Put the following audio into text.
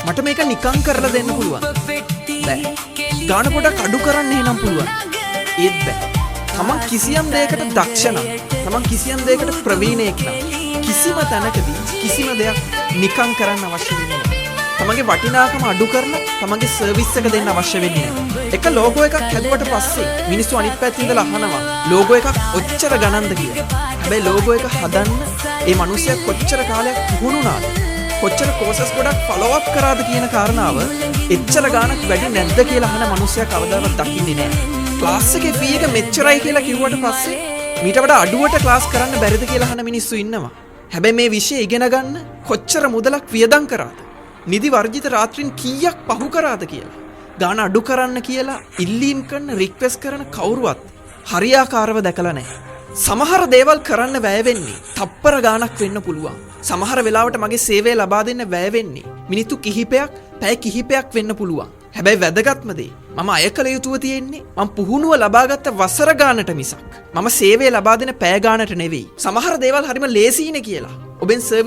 මට මේක නිකං කරලා දෙන්න පුළුවන්. බෑ. ගාන පොඩක් අඩු කරන්න එහෙනම් පුළුවන්. ඒත් බෑ. තමන් කිසියම් දෙයකට දක්ෂ නම්, තමන් කිසියම් දෙයකට ප්‍රවීණයෙක් නම් කිසිම තැනකදී කිසිම දෙයක් නිකං කරන්න අවශ්‍ය වෙන්නේ නැහැ. තමන්ගේ වටිනාකම අඩු කරලා තමන්ගේ සර්විස් එක දෙන්න අවශ්‍ය වෙන්නේ නැහැ. එක ලෝගෝ එකක් හැදුවට පස්සේ මිනිස්සු අනිත් පැත්තේ ඉඳලා අහනවා ලෝගෝ එකක් ඔච්චර ගණන්ද කියලා. හැබැයි ලෝගෝ එක හදන්න ඒ මිනිස්සයා කොච්චර කාලයක් පුහුණුනාද? කොච්චර කෝසස් ගොඩක් ෆලෝ අප් කරාද කියන කාරණාව එච්චර ගාණක් වැඩි නැද්ද කියලා අහන මිනිස්සයා කවදාවත් දකින්නේ නැහැ. ක්ලාස් එකේ ෆී එක මෙච්චරයි කියලා කිව්වට පස්සේ මීට වඩා අඩුවට ක්ලාස් කරන්න බැරිද කියලා අහන මිනිස්සු ඉන්නවා. හැබැයි මේ විෂය ඉගෙන ගන්න කොච්චර මුදලක් වියදම් කරාද? නිදි වර්ජිත රාත්‍රීන් කීයක් පහු කරාද කියලා. ගාන අඩු කරන්න කියලා ඉල්ලීම් කරන රික්වෙස්ට් කරන කවුරුවත් හරියාකාරව දැකලා නැහැ. සමහර දේවල් කරන්න වැය වෙන්නේ තප්පර ගාණක් වෙන්න පුළුවන්. සමහර වෙලාවට මගේ සේවය ලබා දෙන්න වැය වෙන්නේ මිනිත්තු කිහිපයක්, පැය කිහිපයක් වෙන්න පුළුවන්. හැබැයි වැදගත්ම දේ මම අය කළ යුතුව තියෙන්නේ මම පුහුණුව ලබාගත්ත වසර ගානට මිසක් මම සේවය ලබා දෙන පැය ගානට නෙවෙයි. සමහර දේවල් හරිම ලේසියිනේ කියලා ඔබෙන්